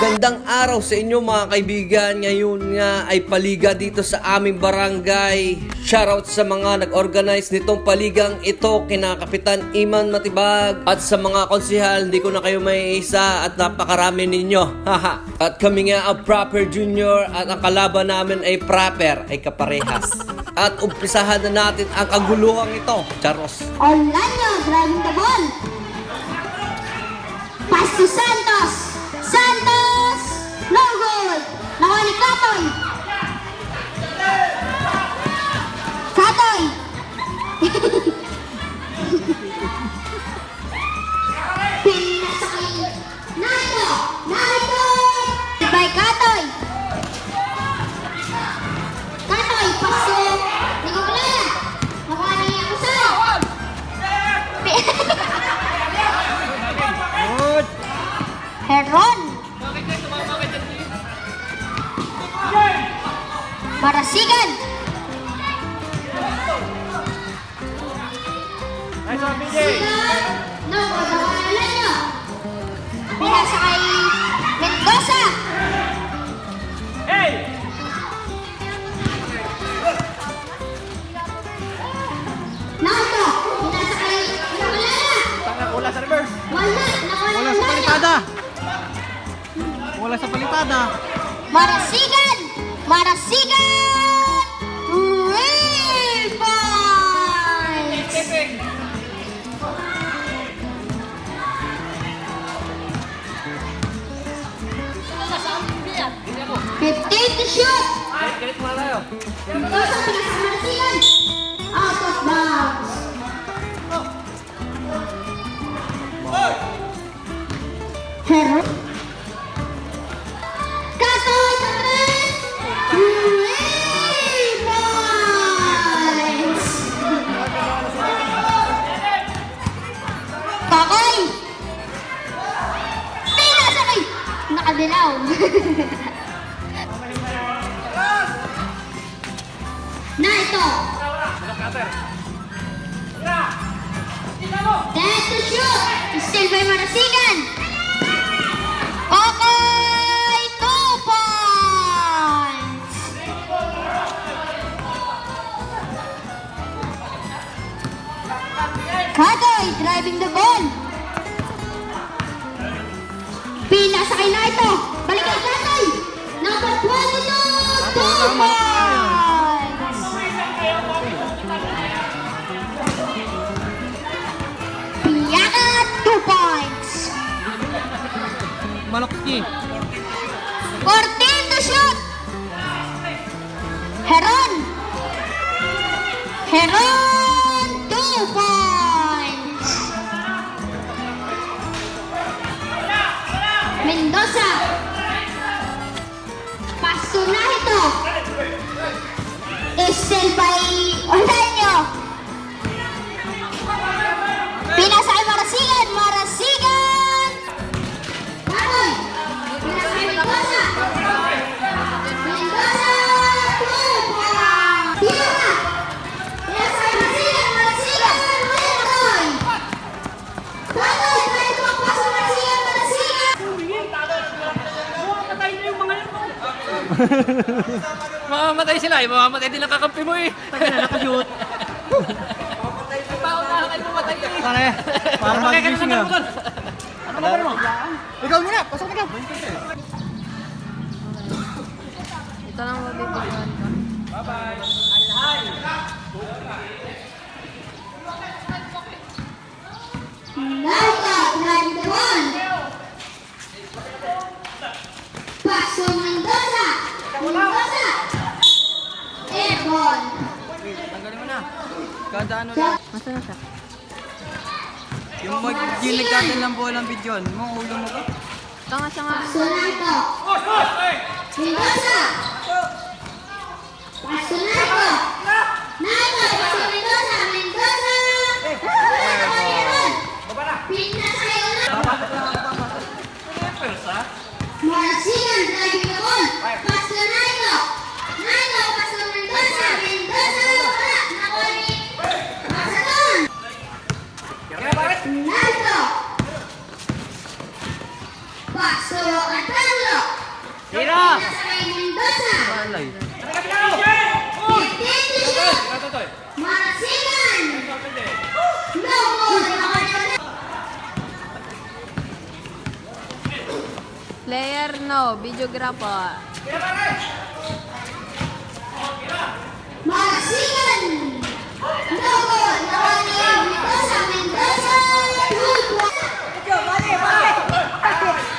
Magandang araw sa inyo mga kaibigan. Ngayon nga ay paliga dito sa aming barangay. Shoutout sa mga nag-organize nitong paligang ito, kina Kapitan Iman Matibag at sa mga konsihal. Hindi ko na kayo may isa at napakarami ninyo. At kami nga ang Proper Junior at ang kalaban namin ay Proper, ay kaparehas. At umpisahan na natin ang kaguluhang ito. Charos. Orlando driving the ball. Pass to Santos. Santos! No goal! Nakuha ni Katoy. Katoy! Pinasa kay Naito! Naito! By Katoy! Katoy, paso! Hindi ko kilala! Nakuha niya ako sa... Heron! Marasigan! Sigan! No, pagkawalan nyo! Pinasa kay Mendoza! Naito! Pinasa kay Nakalala! Wala sa reverse. Wala! Nakuha Wala sa palitada. Wala sa palitada. Marasigan! Marasigan! Rebounds! 15 to shoot! Galit mo na tayo. Mendoza, pinasa Marasigan! Out of bounds! Heron! Katoy sa tres! Rebounds! Kakoy! Pinasa kay... Nakadilaw! Na ito! Dead to shoot! Still by Marasigan! Kokoy! 2 points! Katoy driving the ball! Pinasa kay Naito! Balik kay Katoy! Number 22! 2 points! Piyakat! 2 points! Malokski. 14 to shoot! Heron! Heron! 2 points! Mendoza! Paso na ito! Still by Orlando! Pinasa kay Marasigan! Marasigan! Karoy! Pinasa kay Mendoza! Mendoza! 2 points! Pinasa! Pinasa kay Marasigan! Marasigan! Karoy! Karoy! Try to magpas sa Marasigan! Marasigan! Mamamatay sila eh. Mamamatay din ang kakampi mo eh. Tagal na nakashoot. Paunahan kayo mamatay eh. Pare, parang mag-gising nga. Ano ba mo? Ikaw muna, pasok ikaw. Ito lang mabibigyan ko. Naito! Driving the ball! Paso Mendoza! Mendoza! Airborne! Tanggalin mo na. Kada ano lang. Masaya siya. Yung nagtatin ng bola ng video, mo ulo mo ba? Tanga siya nga. Paso Naito! Mendoza! Paso Naito! Naito! Paso Mendoza! Mendoza! Pinasa kayo na! Marasigan driving the ball! Paso Naito! Naito! Paso Mendoza! Mendoza! Wala! Nakuha ni Masadon! Naito! Paso Atalo! Tira! Mendoza. Malay. 15 shot. Marasigan. No goal. Player no, videographer. Marasigan. No goal. Mendoza. Mendoza.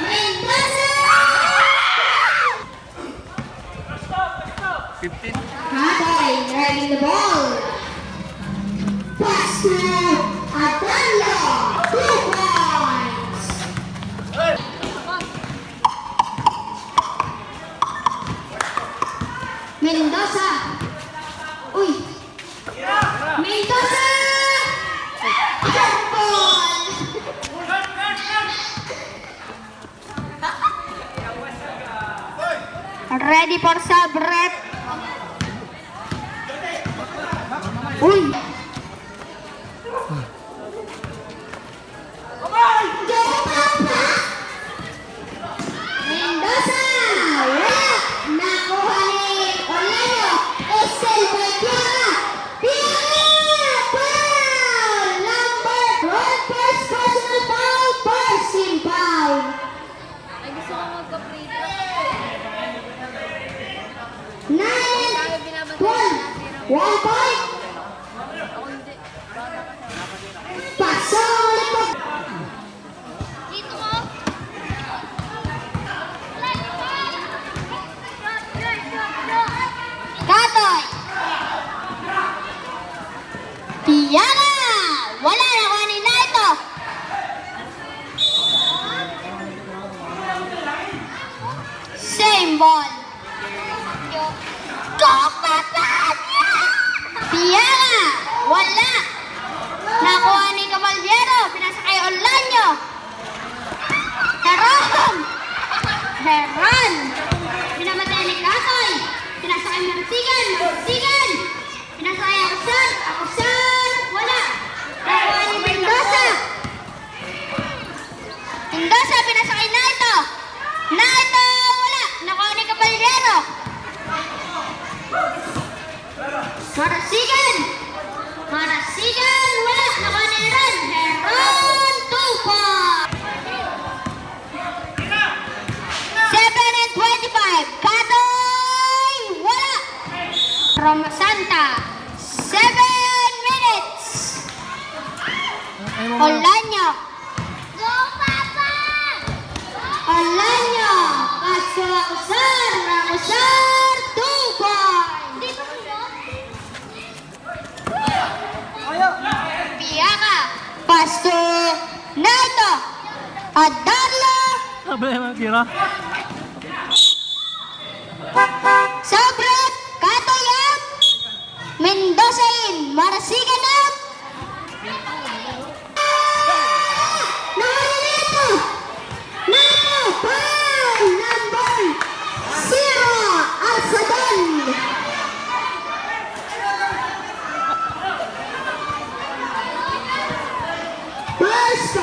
Mendoza. 15. Hatay, driving the ball. Pass to Atalio. 2 points. Mendoza. Uy. Mendoza. Ball. Ready for sub rep. Uy. Mendoza. Wala. Nakuha ni Orlando. Estel Batiaga. Piaga. Foul. Number 1 first personal foul. First team foul. Ay, gusto ko magka-free throw. 9, Tayo binabasa 12. 1 point. Ako hindi. Paso ulit po. Dito ko. Katoy. Tiana. Wala na ko ni Naito. Same ball. Kapatan. Tiana. Wala. Nakuha ni Caballero. Pinasa kay Orlando. Heron. Heron. Pinamatay ni Katoy. Pinasa kay Marasigan. Marasigan. Pinasa kay Akusar. Akusar. Wala. Nakuha ni Mendoza. Mendoza. Pinasa kay Naito. Naito. Wala. Nakuha ni Caballero. Marasigan. Marasigan. Wala. Nakuha ni Heron. Heron. 2 points. 7 and 25. Katoy. Wala. Roma Santa. 7 minutes. Olaño. Go, Papa! Olaño. Paso Akusar. Akusar. 2 points. Piaga. Pasto. Naito. Adarlo. Sabi na tira. Sobrat. Katoy out. Mendoza in. Marasigan out. Naito. Naito. Foul. Number 0. Alsadon. First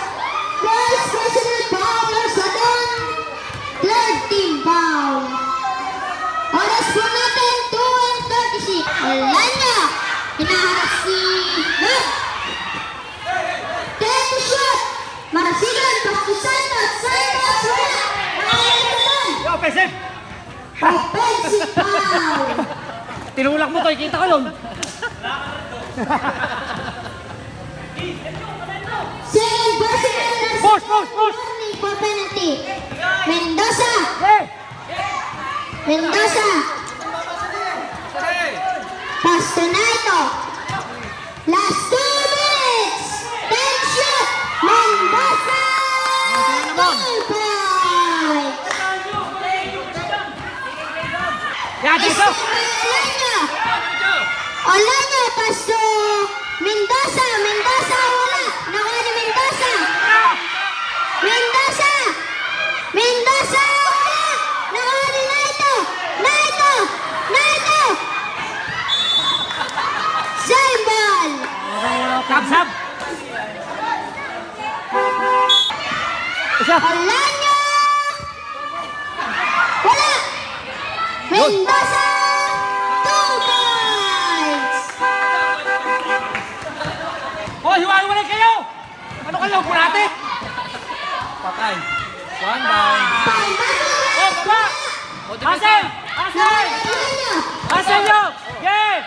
personal foul. Alsadon. Third team foul. Oras po natin, 2 and 36. Orlando. Hinaharap si Luke. 10 shot. Marasigan. Pasto Santos. Santos. Wala. Nakalimutan. Yo, offensive! Offensive foul. Tinulak mo to, kita ko yun. Second personal. Push, push, push! Warning for penalty. Mendoza. Hey! Mendoza. Pasto Naito. Last 2 minutes. 10 shot. Mendoza. Goal point. Yan, dito! Olaño. Olaño. Pasto Mendoza. Mendoza. Wala. Nakuha ni Mendoza. Mendoza. Mendoza. Wala. Nakuha ni Naito. Naito. Naito. Same ball. Sab-sab! Isa! Olaño. Wala. Mendoza, 2 points. Oh, hiwa-hiwalay kayo! Ano kayo, kurate? Patay. One down. Oh, baba! Hasen! Hasen! Hasen nyo! Yeah!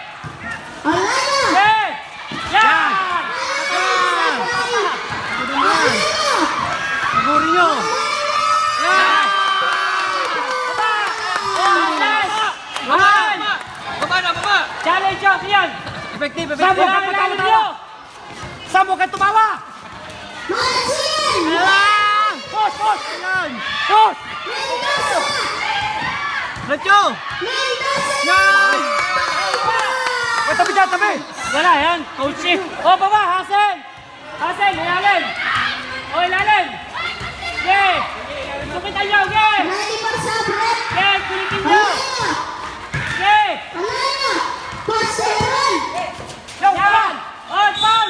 Orlando, Yeah! Yeah! Siguri nyo! Yeah! Baba na, baba! Challenge nyo, yan! Effective, effective! Sabo ka patalo! Sabo ka tumawa! Magasin, Ayan! Push, push! Ayan! Push! Mendoza, Let's go! Mendoza, Yan! May tabi dyan, tabi! Wala yan, coach eh! Oh, baba, Hasen! Hasen, ilalim! Oh, ilalim! Yeah! Sumitan nyo, yeah! ready for sabrep. Yeah, kulitin nyo! Orlando, Yeah! Orlando, Paseron, Yan! Oh, ball!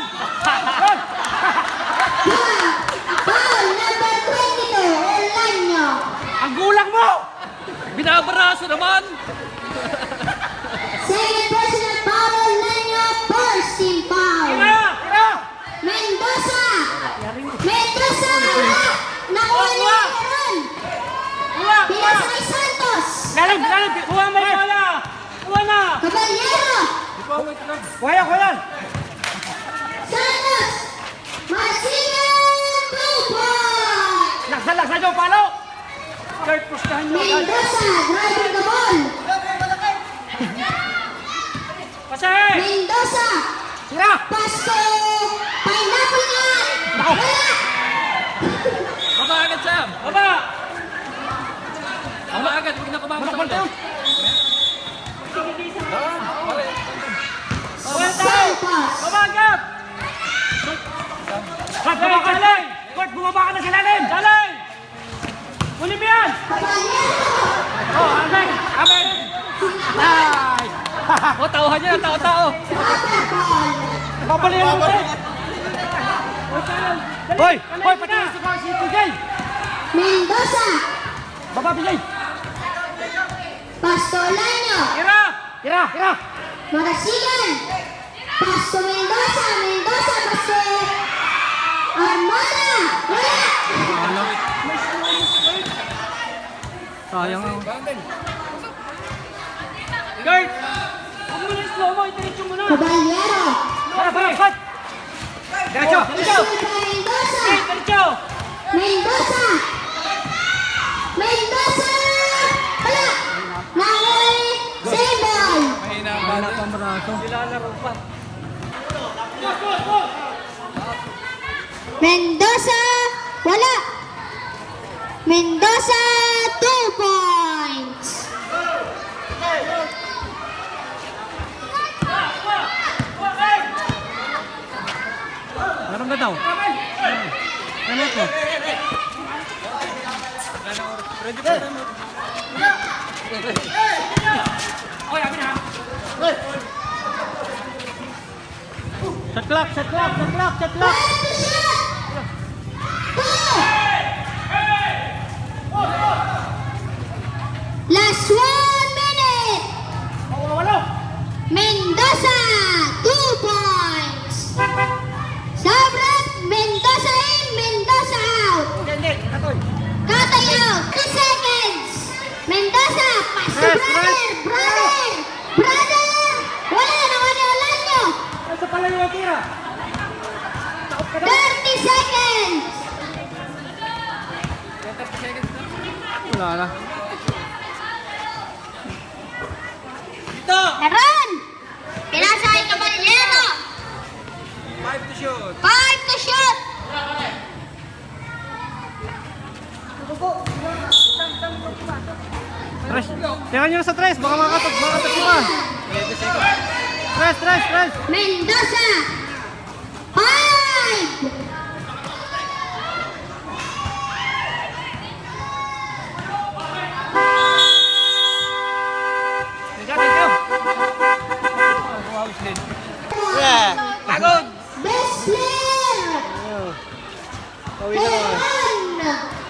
Good! foul number 22, Orlando. Ang gulang mo! Binabaraso naman! Second personal foul, Orlando, first team foul. Tira! Tira! Mendoza, Mendoza, nakuha ni Kuha! Aaron. Kuha! Kuha! Pinasay Santos, Lalim! Lalim! Kuha mo yung bola! Kuha na! Caballero, Kuha yan! Kuha yan! Santos, Marcingan, 2 points. Laksan! Laksan nyo! Palo! Third pustahan nyo! Mendoza, driving the ball. Pase! Mendoza, Tira! pass to Pineapple Gun. Nako! Wala. Baba agad, Sam! Baba! Baba agad! Huwag na kumama sa ulit! Foul pass. Baba agad! Kurt, baba ka! Galing! Kurt, bumaba ka na sa lalim! Galing! Huli mo yan! Caballero, Oh, amen! Amen! Ay! O, tauhan niya! Tao-tao! rubber ball. Papalihan mo tayo! Hoy! Hoy! Pati si Carl si TJ! Mendoza, Baba, BJ! pass to Orlando. Tira! Tira! Tira! Marasigan, pass to Mendoza. Mendoza, pass to Armada. Wala. Sayang ako. Guard! Huwag mo na slow mo! Itiritso mo na! Caballero, Para! Cut! Diretso! Diretso! shoot by Mendoza. Diretso! Mendoza, Mendoza. Wala. Nahoy, save ball. Wala pa marato. Nilalaro pa. Mendoza, wala. Mendoza, 2 points. Meron ba daw? Ano ito? Oy, amin ha! Shot clock! Shot clock! Shot clock! Shot clock! Last 1 minute. Walo! Mendoza, 2 points. Sabrap, Mendoza in, Mendoza out. Hindi! Katoy! Katay out, 2 seconds. Mendoza, pass to Yes, brother, yes. brother. Wala, nakuha ni Orlando. Ito pala yung tira! 30 seconds. Wala na. Aaron, pinasay Caballero. 5 to shoot! 5 to shoot. Tres! Tingnan nyo sa tres! Baka makatag pa! Tres! Tres! Tres! Mendoza, 5. Pagod! Best player. Pawi naman. Aaron.